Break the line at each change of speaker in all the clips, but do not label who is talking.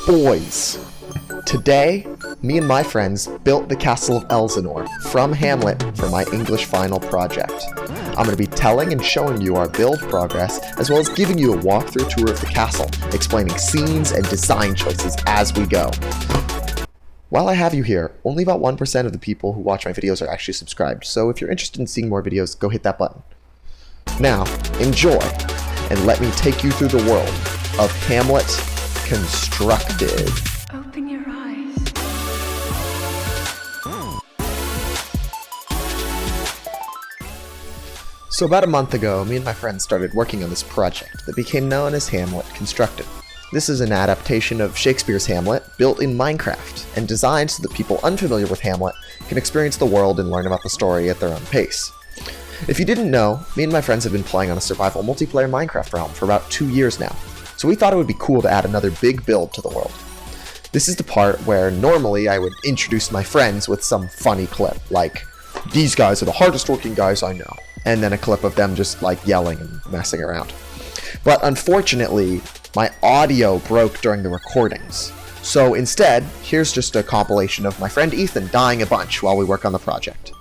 Boys, today, me and my friends built the castle of Elsinore from Hamlet for my English final project. I'm going to be telling and showing you our build progress, as well as giving you a walkthrough tour of the castle, explaining scenes and design choices as we go. While I have you here, only about 1% of the people who watch my videos are actually subscribed, so if you're interested in seeing more videos, go hit that button. Now, enjoy, and let me take you through the world of Hamlet Constructed.
Open your eyes.
So about a month ago, me and my friends started working on this project that became known as Hamlet Constructed. This is an adaptation of Shakespeare's Hamlet built in Minecraft and designed so that people unfamiliar with Hamlet can experience the world and learn about the story at their own pace. If you didn't know, me and my friends have been playing on a survival multiplayer Minecraft realm for about 2 years now, so we thought it would be cool to add another big build to the world. This is the part where normally I would introduce my friends with some funny clip, like, "These guys are the hardest working guys I know," and then a clip of them just like yelling and messing around. But unfortunately, my audio broke during the recordings. So instead, here's just a compilation of my friend Ethan dying a bunch while we work on the project.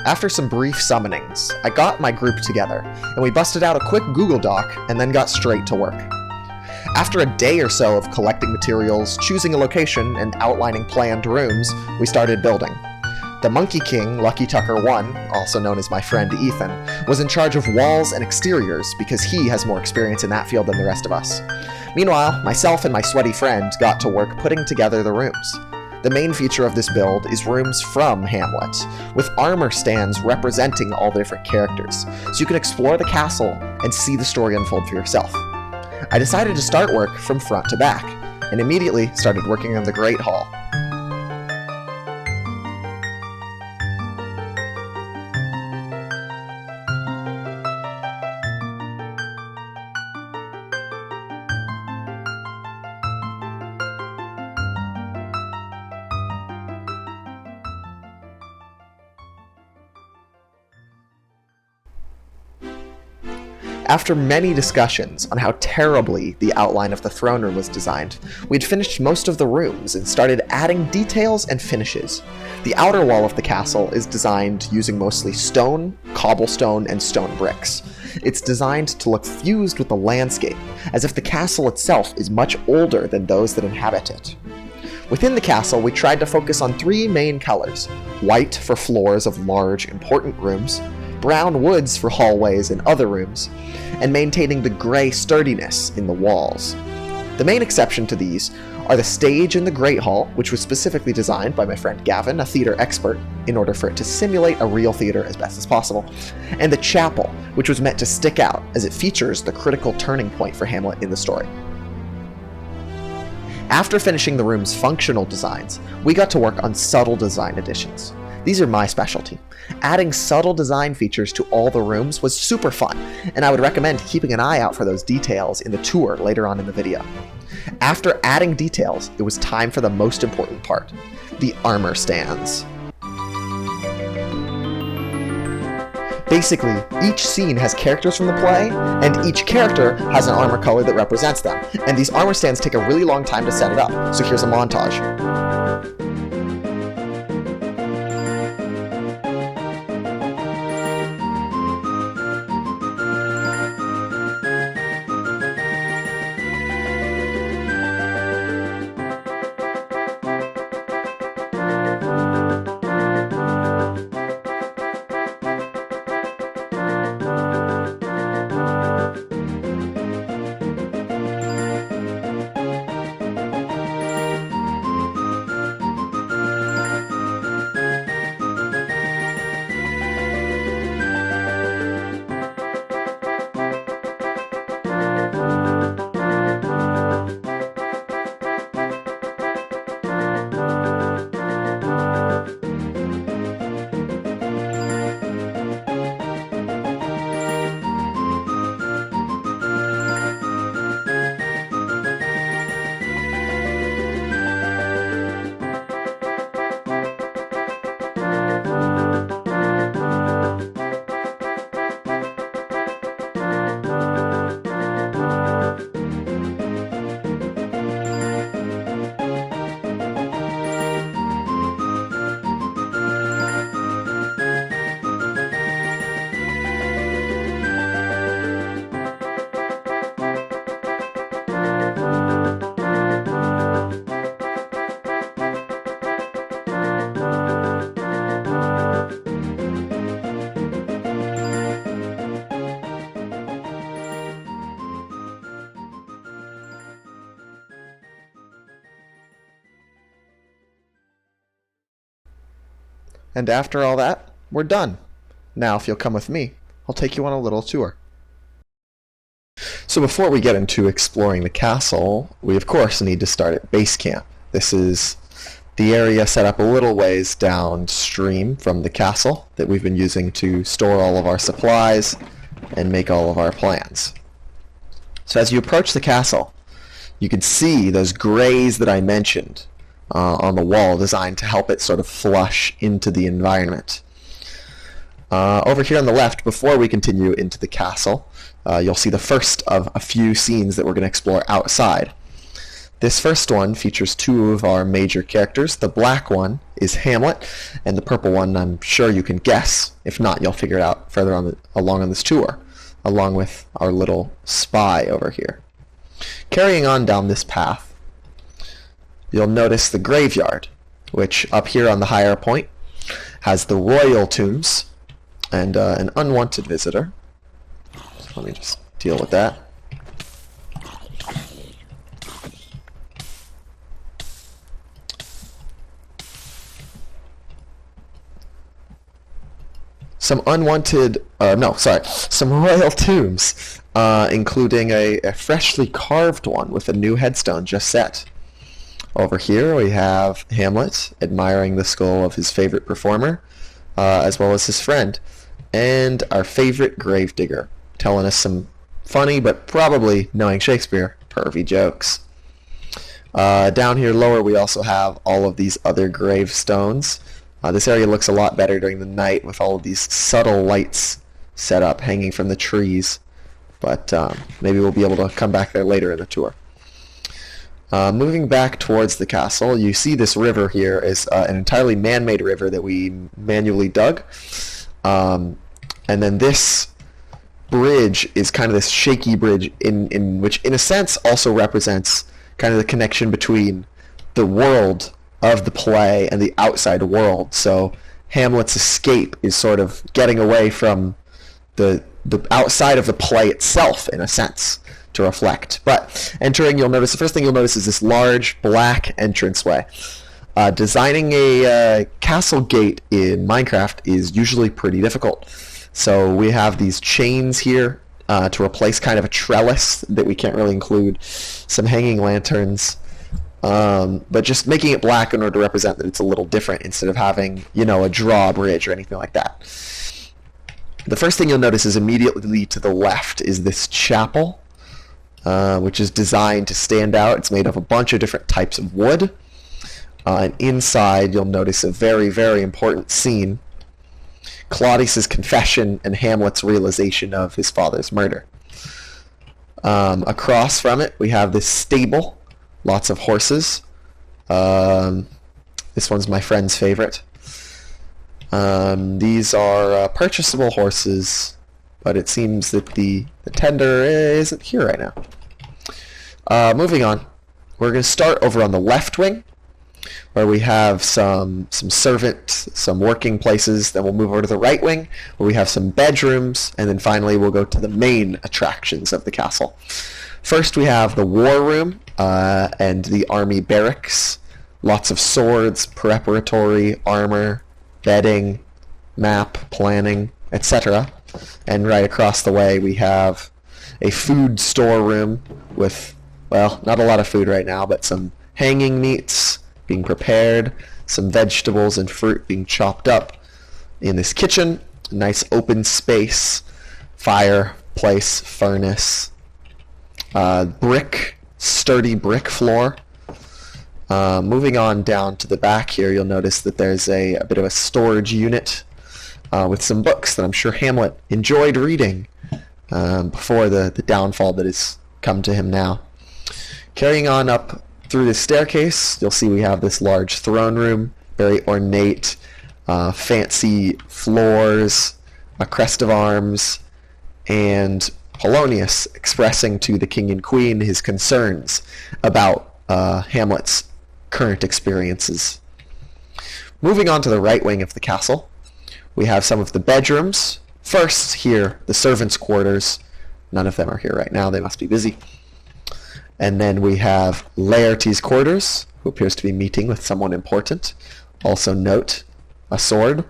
After some brief summonings, I got my group together, and we busted out a quick Google Doc and then got straight to work. After a day or so of collecting materials, choosing a location, and outlining planned rooms, we started building. The Monkey King, Lucky Tucker 1, also known as my friend Ethan, was in charge of walls and exteriors because he has more experience in that field than the rest of us. Meanwhile, myself and my sweaty friend got to work putting together the rooms. The main feature of this build is rooms from Hamlet, with armor stands representing all the different characters, so you can explore the castle and see the story unfold for yourself. I decided to start work from front to back, and immediately started working on the Great Hall. After many discussions on how terribly the outline of the throne room was designed, we'd finished most of the rooms and started adding details and finishes. The outer wall of the castle is designed using mostly stone, cobblestone, and stone bricks. It's designed to look fused with the landscape, as if the castle itself is much older than those that inhabit it. Within the castle, we tried to focus on 3 main colors: white for floors of large, important rooms, brown woods for hallways and other rooms, and maintaining the gray sturdiness in the walls. The main exception to these are the stage in the Great Hall, which was specifically designed by my friend Gavin, a theater expert, in order for it to simulate a real theater as best as possible, and the chapel, which was meant to stick out as it features the critical turning point for Hamlet in the story. After finishing the room's functional designs, we got to work on subtle design additions. These are my specialty. Adding subtle design features to all the rooms was super fun, and I would recommend keeping an eye out for those details in the tour later on in the video. After adding details, it was time for the most important part, the armor stands. Basically, each scene has characters from the play, and each character has an armor color that represents them, and these armor stands take a really long time to set it up, so here's a montage. And after all that, we're done. Now, if you'll come with me, I'll take you on a little tour. So before we get into exploring the castle, we of course need to start at base camp. This is the area set up a little ways downstream from the castle that we've been using to store all of our supplies and make all of our plans. So as you approach the castle, you can see those grays that I mentioned on the wall, designed to help it sort of flush into the environment. Over here on the left, before we continue into the castle, you'll see the first of a few scenes that we're going to explore outside. This first one features two of our major characters. The black one is Hamlet, and the purple one I'm sure you can guess. If not, you'll figure it out further along on this tour, along with our little spy over here. Carrying on down this path, you'll notice the graveyard, which up here on the higher point has the royal tombs and an unwanted visitor. Let me just deal with that. Some royal tombs, including a freshly carved one with a new headstone just set. Over here we have Hamlet admiring the skull of his favorite performer, as well as his friend, and our favorite gravedigger, telling us some funny, but probably, knowing Shakespeare, pervy jokes. Down here lower we also have all of these other gravestones. This area looks a lot better during the night with all of these subtle lights set up hanging from the trees, but maybe we'll be able to come back there later in the tour. Moving back towards the castle, you see this river here is an entirely man-made river that we manually dug, and then this bridge is kind of this shaky bridge in which in a sense also represents kind of the connection between the world of the play and the outside world. So Hamlet's escape is sort of getting away from the outside of the play itself, in a sense, to reflect. But entering, the first thing you'll notice is this large black entranceway. Designing a castle gate in Minecraft is usually pretty difficult. So we have these chains here to replace kind of a trellis that we can't really include, some hanging lanterns, but just making it black in order to represent that it's a little different instead of having, a drawbridge or anything like that. The first thing you'll notice is immediately to the left is this chapel, which is designed to stand out. It's made of a bunch of different types of wood. And inside you'll notice a very, very important scene, Claudius's confession and Hamlet's realization of his father's murder. Across from it we have this stable, lots of horses. This one's my friend's favorite. These are purchasable horses, but it seems that the tender isn't here right now. Moving on, we're going to start over on the left wing, where we have some working places. Then we'll move over to the right wing, where we have some bedrooms, and then finally we'll go to the main attractions of the castle. First we have the war room and the army barracks. Lots of swords, preparatory armor, bedding, map, planning, etc. And right across the way we have a food storeroom with, well, not a lot of food right now, but some hanging meats being prepared, some vegetables and fruit being chopped up in this kitchen. A nice open space, fireplace, furnace, sturdy brick floor. Moving on down to the back here, you'll notice that there's a bit of a storage unit with some books that I'm sure Hamlet enjoyed reading before the downfall that has come to him now. Carrying on up through this staircase, you'll see we have this large throne room, very ornate, fancy floors, a crest of arms, and Polonius expressing to the king and queen his concerns about Hamlet's current experiences. Moving on to the right wing of the castle, we have some of the bedrooms. First, here, the servants' quarters. None of them are here right now. They must be busy. And then we have Laertes' quarters, who appears to be meeting with someone important. Also note a sword.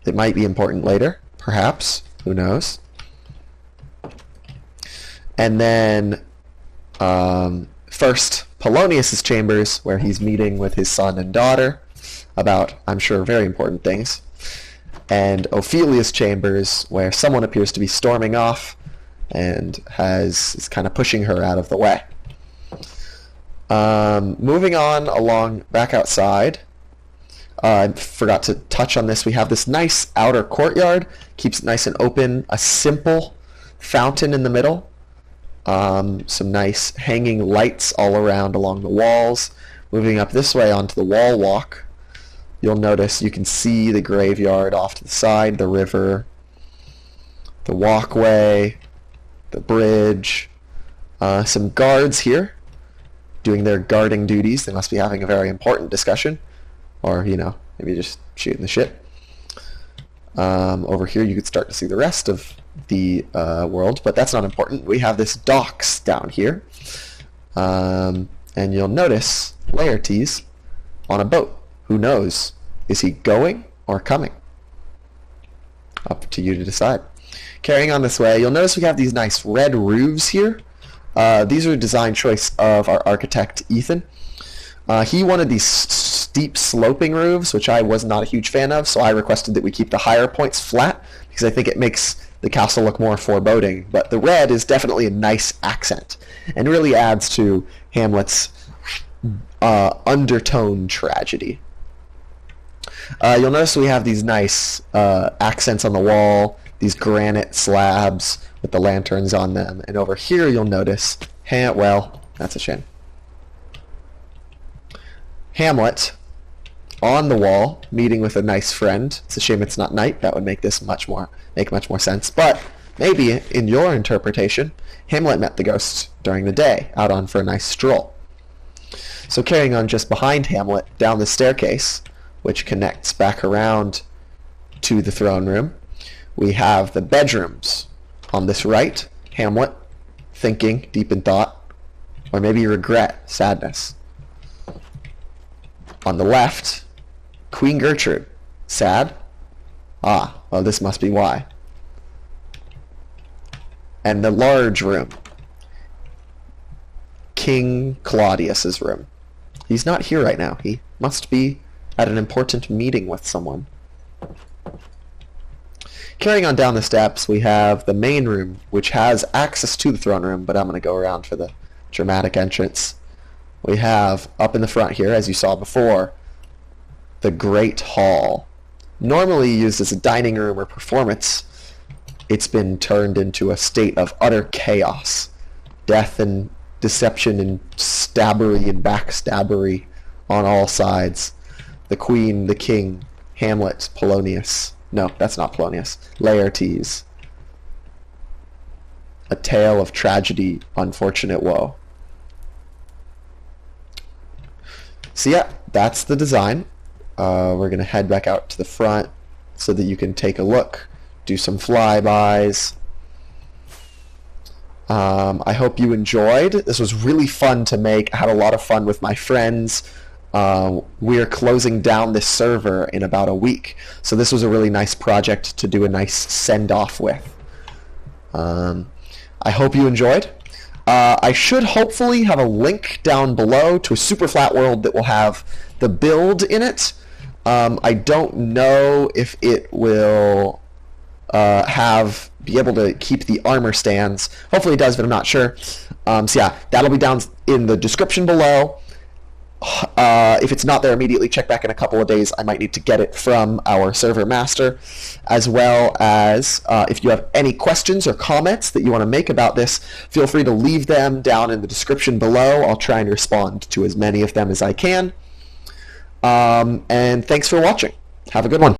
It might be important later, perhaps. Who knows? And then first, Polonius's chambers, where he's meeting with his son and daughter about, I'm sure, very important things. And Ophelia's chambers, where someone appears to be storming off and is kind of pushing her out of the way. Moving on along back outside, I forgot to touch on this. We have this nice outer courtyard, keeps it nice and open, a simple fountain in the middle, some nice hanging lights all around along the walls. Moving up this way onto the wall walk, you'll notice you can see the graveyard off to the side, the river, the walkway, the bridge, some guards here doing their guarding duties. They must be having a very important discussion, or, maybe just shooting the shit. Over here you could start to see the rest of the world, but that's not important. We have this docks down here, and you'll notice Laertes on a boat. Who knows? Is he going or coming? Up to you to decide. Carrying on this way, you'll notice we have these nice red roofs here. These are a design choice of our architect, Ethan. He wanted these steep sloping roofs, which I was not a huge fan of, so I requested that we keep the higher points flat, because I think it makes the castle look more foreboding. But the red is definitely a nice accent, and really adds to Hamlet's undertone tragedy. You'll notice we have these nice accents on the wall, these granite slabs with the lanterns on them, and over here you'll notice, well, that's a shame. Hamlet on the wall, meeting with a nice friend. It's a shame it's not night. That would make this much more sense. But maybe, in your interpretation, Hamlet met the ghost during the day, out on for a nice stroll. So carrying on just behind Hamlet, down the staircase, which connects back around to the throne room, we have the bedrooms. On this right, Hamlet, thinking, deep in thought, or maybe regret, sadness. On the left, Queen Gertrude, sad. Well, this must be why. And the large room, King Claudius's room. He's not here right now. He must be at an important meeting with someone. Carrying on down the steps, we have the main room, which has access to the throne room, but I'm going to go around for the dramatic entrance. We have, up in the front here, as you saw before, the Great Hall. Normally used as a dining room or performance, it's been turned into a state of utter chaos. Death and deception and stabbery and backstabbery on all sides. The Queen, the King, Hamlet, Polonius. No, that's not Polonius. Laertes. A tale of tragedy, unfortunate woe. So yeah, that's the design. We're going to head back out to the front so that you can take a look, do some flybys. I hope you enjoyed. This was really fun to make. I had a lot of fun with my friends. We're closing down this server in about a week, so this was a really nice project to do a nice send-off with. I hope you enjoyed. I should hopefully have a link down below to a super flat world that will have the build in it. I don't know if it will be able to keep the armor stands. Hopefully it does, but I'm not sure. So yeah, that'll be down in the description below. If it's not there immediately, check back in a couple of days. I might need to get it from our server master, as well as if you have any questions or comments that you want to make about this, feel free to leave them down in the description below. I'll try and respond to as many of them as I can. And thanks for watching. Have a good one.